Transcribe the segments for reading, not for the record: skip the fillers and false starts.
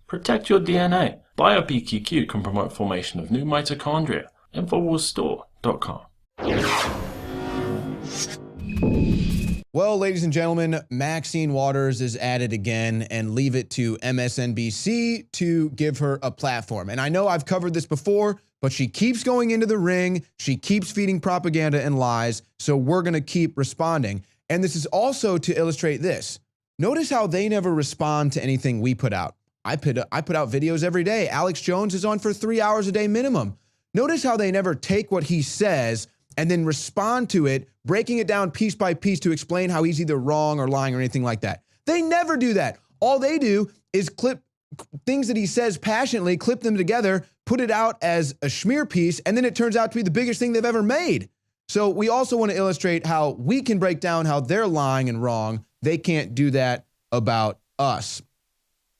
Protect your DNA. BioPQQ can promote formation of new mitochondria. Infowarsstore.com. Well, ladies and gentlemen, Maxine Waters is at it again, and leave it to MSNBC to give her a platform. And I know I've covered this before, but she keeps going into the ring. She keeps feeding propaganda and lies. So we're going to keep responding. And this is also to illustrate this. Notice how they never respond to anything we put out. I put out videos every day. Alex Jones is on for 3 hours a day minimum. Notice how they never take what he says and then respond to it, breaking it down piece by piece to explain how he's either wrong or lying or anything like that. They never do that. All they do is clip things that he says passionately, clip them together, put it out as a smear piece, and then it turns out to be the biggest thing they've ever made. So we also want to illustrate how we can break down how they're lying and wrong. They can't do that about us.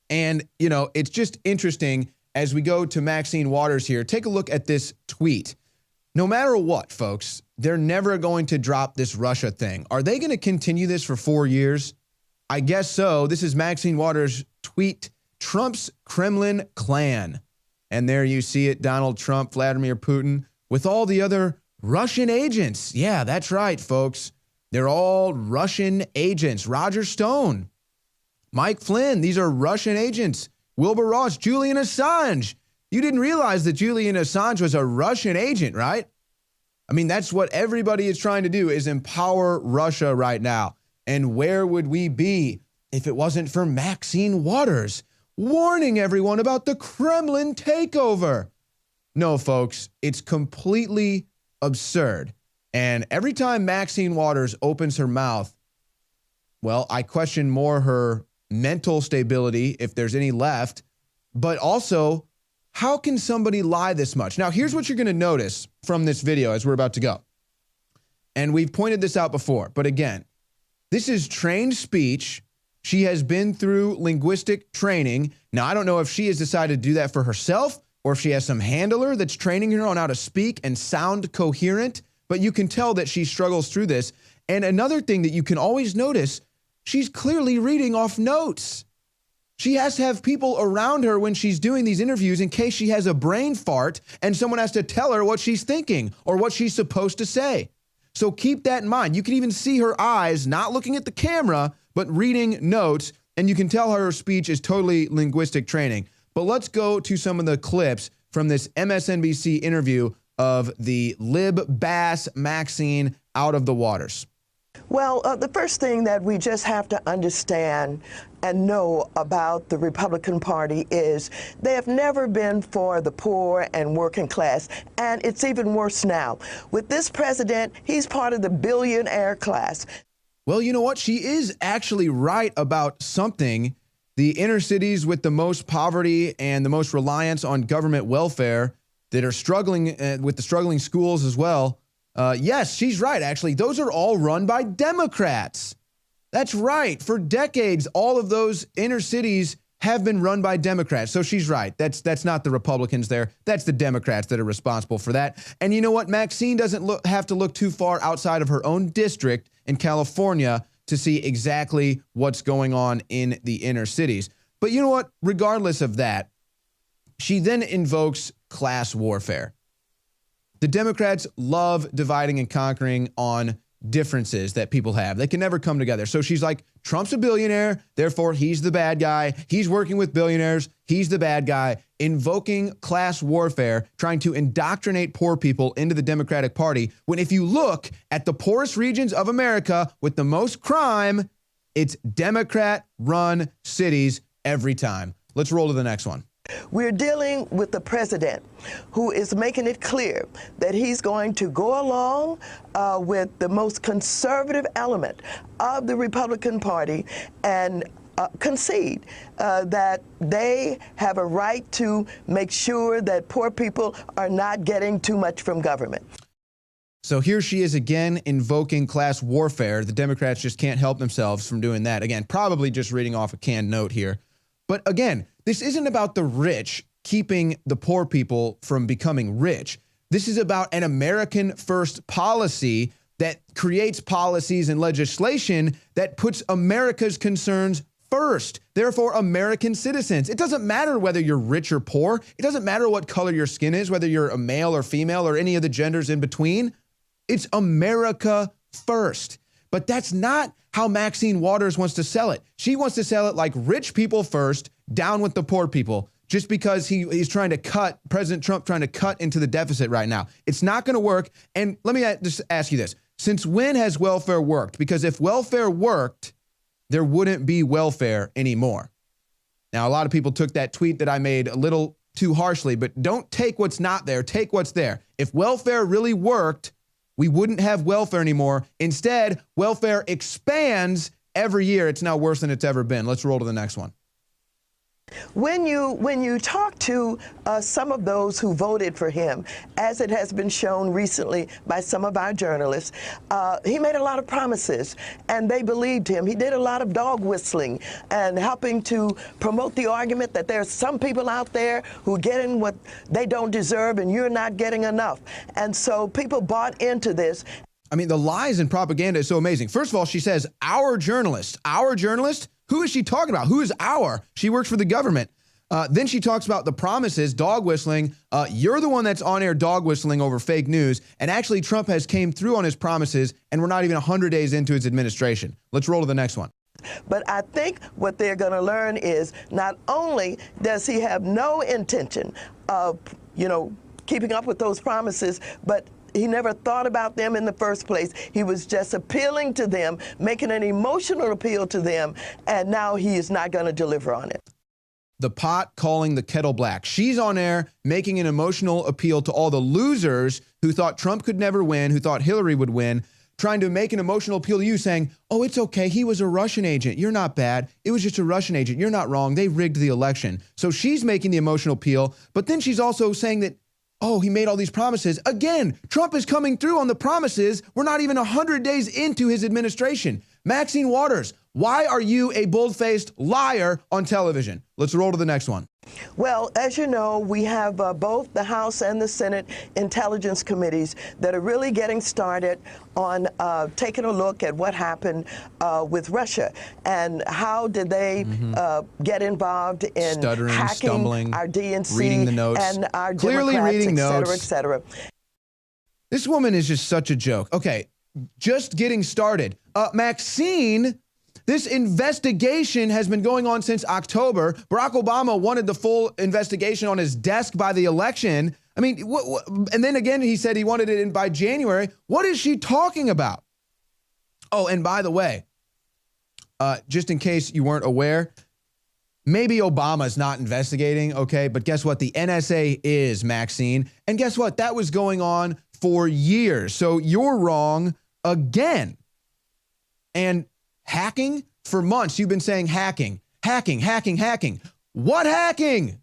And, you know, it's just interesting as we go to Maxine Waters here. Take a look at this tweet. No matter what, folks, they're never going to drop this Russia thing. Are they going to continue this for 4 years? I guess so. This is Maxine Waters' tweet, Trump's Kremlin clan. And there you see it, Donald Trump, Vladimir Putin, with all the other Russian agents. Yeah, that's right, folks. They're all Russian agents. Roger Stone, Mike Flynn, these are Russian agents. Wilbur Ross, Julian Assange. You didn't realize that Julian Assange was a Russian agent, right? I mean, that's what everybody is trying to do, is empower Russia right now. And where would we be if it wasn't for Maxine Waters warning everyone about the Kremlin takeover? No, folks, it's completely absurd. And every time Maxine Waters opens her mouth, well, I question more her mental stability, if there's any left, but also, how can somebody lie this much? Now, here's what you're going to notice from this video as we're about to go. And we've pointed this out before, but again, this is trained speech. She has been through linguistic training. Now, I don't know if she has decided to do that for herself or if she has some handler that's training her on how to speak and sound coherent, but you can tell that she struggles through this. And another thing that you can always notice, she's clearly reading off notes. She has to have people around her when she's doing these interviews in case she has a brain fart and someone has to tell her what she's thinking or what she's supposed to say. So keep that in mind. You can even see her eyes not looking at the camera, but reading notes, and you can tell her speech is totally linguistic training. But let's go to some of the clips from this MSNBC interview of the lib bass Maxine out of the waters. Well, the first thing that we just have to understand and know about the Republican Party is they have never been for the poor and working class, and it's even worse now. With this president, he's part of the billionaire class. Well, you know what? She is actually right about something. The inner cities with the most poverty and the most reliance on government welfare that are struggling with the struggling schools as well. Yes, she's right, actually. Those are all run by Democrats. That's right. For decades, all of those inner cities have been run by Democrats. So she's right. That's not the Republicans there. That's the Democrats that are responsible for that. And you know what? Maxine doesn't have to look too far outside of her own district in California to see exactly what's going on in the inner cities. But you know what? Regardless of that, she then invokes class warfare. The Democrats love dividing and conquering on differences that people have. They can never come together. So she's like, Trump's a billionaire, therefore he's the bad guy. He's working with billionaires, he's the bad guy, invoking class warfare, trying to indoctrinate poor people into the Democratic Party, when if you look at the poorest regions of America with the most crime, it's Democrat-run cities every time. Let's roll to the next one. We're dealing with the president who is making it clear that he's going to go along with the most conservative element of the Republican Party and concede that they have a right to make sure that poor people are not getting too much from government. So here she is again invoking class warfare. The Democrats just can't help themselves from doing that. Again, probably just reading off a canned note here. But again, this isn't about the rich keeping the poor people from becoming rich. This is about an American first policy that creates policies and legislation that puts America's concerns first. Therefore, American citizens. It doesn't matter whether you're rich or poor. It doesn't matter what color your skin is, whether you're a male or female or any of the genders in between. It's America first. But that's not how Maxine Waters wants to sell it. She wants to sell it like rich people first, down with the poor people, just because he's trying to cut, President Trump trying to cut into the deficit right now. It's not going to work. And let me just ask you this. Since when has welfare worked? Because if welfare worked, there wouldn't be welfare anymore. Now, a lot of people took that tweet that I made a little too harshly, but don't take what's not there, take what's there. If welfare really worked, we wouldn't have welfare anymore. Instead, welfare expands every year. It's now worse than it's ever been. Let's roll to the next one. When you talk to some of those who voted for him, as it has been shown recently by some of our journalists, he made a lot of promises, and they believed him. He did a lot of dog whistling and helping to promote the argument that there's some people out there who are getting what they don't deserve, and you're not getting enough. And so people bought into this. I mean, the lies and propaganda is so amazing. First of all, she says, our journalist. Who is she talking about? Who is our? She works for the government. Then she talks about the promises, dog whistling. You're the one that's on air dog whistling over fake news. And actually, Trump has came through on his promises, and we're not even 100 days into his administration. Let's roll to the next one. But I think what they're going to learn is not only does he have no intention of, keeping up with those promises, but he never thought about them in the first place. He was just appealing to them, making an emotional appeal to them, and now he is not going to deliver on it. The pot calling the kettle black. She's on air making an emotional appeal to all the losers who thought Trump could never win, who thought Hillary would win, trying to make an emotional appeal to you saying, oh, it's okay. He was a Russian agent. You're not bad. It was just a Russian agent. You're not wrong. They rigged the election. So she's making the emotional appeal, but then she's also saying that, oh, he made all these promises. Again, Trump is coming through on the promises. We're not even 100 days into his administration. Maxine Waters, why are you a bold-faced liar on television? Let's roll to the next one. Well, as you know, we have both the House and the Senate Intelligence Committees that are really getting started on taking a look at what happened with Russia and how did they get involved in stuttering, hacking stumbling, our DNC reading the notes, and our clearly Democrats, reading et cetera, notes. et cetera. This woman is just such a joke. Okay, just getting started. Maxine, this investigation has been going on since October. Barack Obama wanted the full investigation on his desk by the election. I mean, and then again, he said he wanted it in by January. What is she talking about? Oh, and by the way, just in case you weren't aware, maybe Obama's not investigating, okay? But guess what? The NSA is, Maxine. And guess what? That was going on for years. So you're wrong again. And hacking for months. You've been saying hacking. What hacking?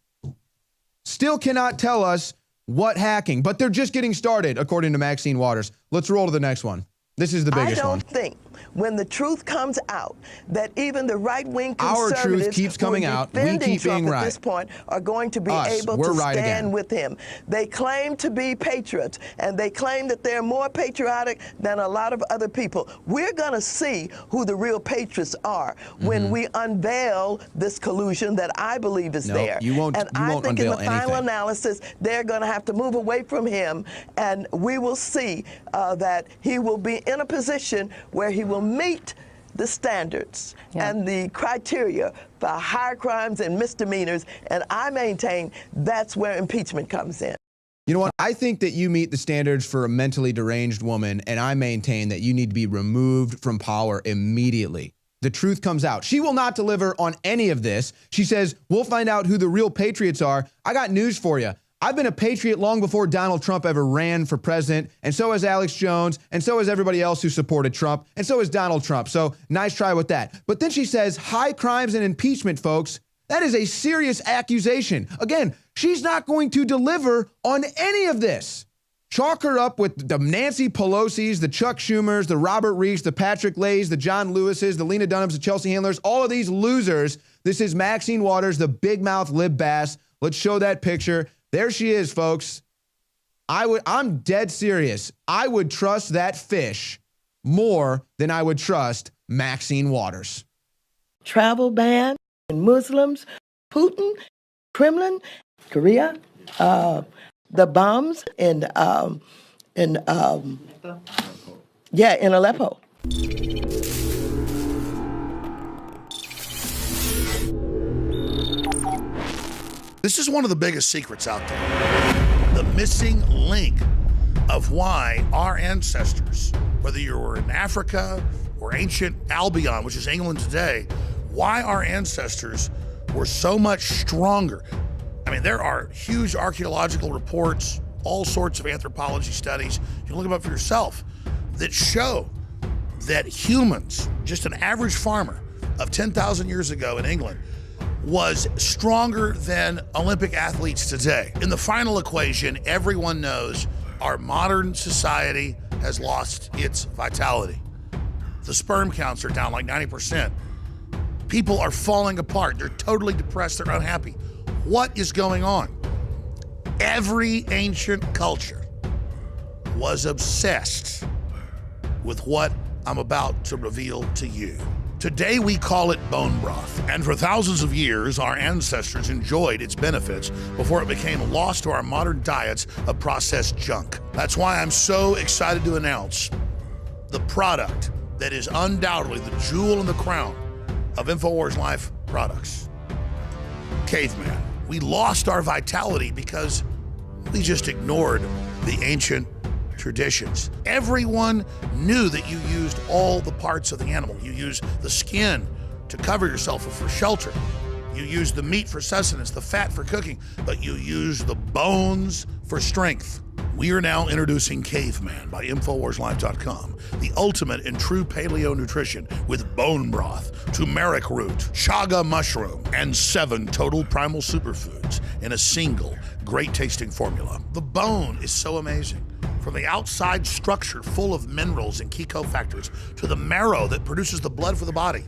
Still cannot tell us what hacking, but they're just getting started, according to Maxine Waters. Let's roll to the next one. This is the biggest one. I don't think when the truth comes out that even the right-wing Our conservatives truth keeps coming out. We defending keep being Trump right. at this point are going to be able we're to right stand again. with him. They claim to be patriots, and they claim that they're more patriotic than a lot of other people. We're going to see who the real patriots are when we unveil this collusion that I believe is there. You won't, and you won't I think in unveil the final anything. analysis, they're going to have to move away from him, and we will see that he will be in a position where he will meet the standards and the criteria for high crimes and misdemeanors, and I maintain that's where impeachment comes in. You know what? I think that you meet the standards for a mentally deranged woman, and I maintain that you need to be removed from power immediately. The truth comes out. She will not deliver on any of this. She says, we'll find out who the real patriots are. I got news for you. I've been a patriot long before Donald Trump ever ran for president, and so has Alex Jones, and so has everybody else who supported Trump, and so has Donald Trump. So nice try with that. But then she says, high crimes and impeachment, folks. That is a serious accusation. Again, she's not going to deliver on any of this. Chalk her up with the Nancy Pelosi's, the Chuck Schumers, the Robert Reese, the Patrick Leahs, the John Lewises, the Lena Dunhams, the Chelsea Handlers, all of these losers. This is Maxine Waters, the big mouth lib bass. Let's show that picture. There she is, folks. I'm dead serious. I would trust that fish more than I would trust Maxine Waters. travel ban, and Muslims, Putin, Kremlin, Korea, the bombs in Aleppo. This is one of the biggest secrets out there. The missing link of why our ancestors, whether you were in Africa or ancient Albion, which is England today, why our ancestors were so much stronger. I mean, there are huge archaeological reports, all sorts of anthropology studies, you can look them up for yourself, that show that humans, just an average farmer of 10,000 years ago in England, was stronger than Olympic athletes today. In the final equation, everyone knows our modern society has lost its vitality. The sperm counts are down like 90%. People are falling apart. They're totally depressed. They're unhappy. What is going on? Every ancient culture was obsessed with what I'm about to reveal to you. Today we call it bone broth, and for thousands of years our ancestors enjoyed its benefits before it became lost to our modern diets of processed junk. That's why I'm so excited to announce the product that is undoubtedly the jewel in the crown of Infowars Life products. Caveman. We lost our vitality because we just ignored the ancient traditions. Everyone knew that you used all the parts of the animal. You used the skin to cover yourself or for shelter. You used the meat for sustenance, the fat for cooking, but you used the bones for strength. We are now introducing Caveman by InfoWarsLife.com, the ultimate in true paleo nutrition with bone broth, turmeric root, chaga mushroom, and 7 total primal superfoods in a single great tasting formula. The bone is so amazing. From the outside structure full of minerals and key cofactors to the marrow that produces the blood for the body.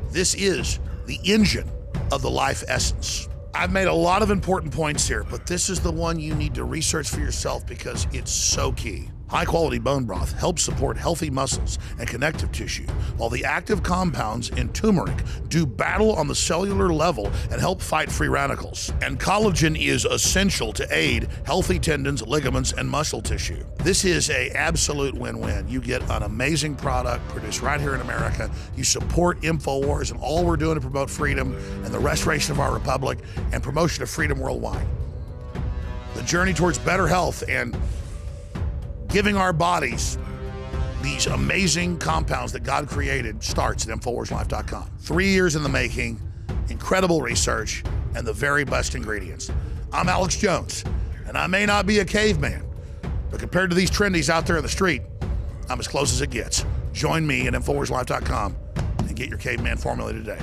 This is the engine of the life essence. I've made a lot of important points here, but this is the one you need to research for yourself because it's so key. High-quality bone broth helps support healthy muscles and connective tissue, while the active compounds in turmeric do battle on the cellular level and help fight free radicals. And collagen is essential to aid healthy tendons, ligaments, and muscle tissue. This is an absolute win-win. You get an amazing product produced right here in America. You support Infowars and all we're doing to promote freedom and the restoration of our republic and promotion of freedom worldwide. The journey towards better health and giving our bodies these amazing compounds that God created starts at InfoWarsLife.com. 3 years in the making, incredible research, and the very best ingredients. I'm Alex Jones, and I may not be a caveman, but compared to these trendies out there in the street, I'm as close as it gets. Join me at InfoWarsLife.com and get your caveman formula today.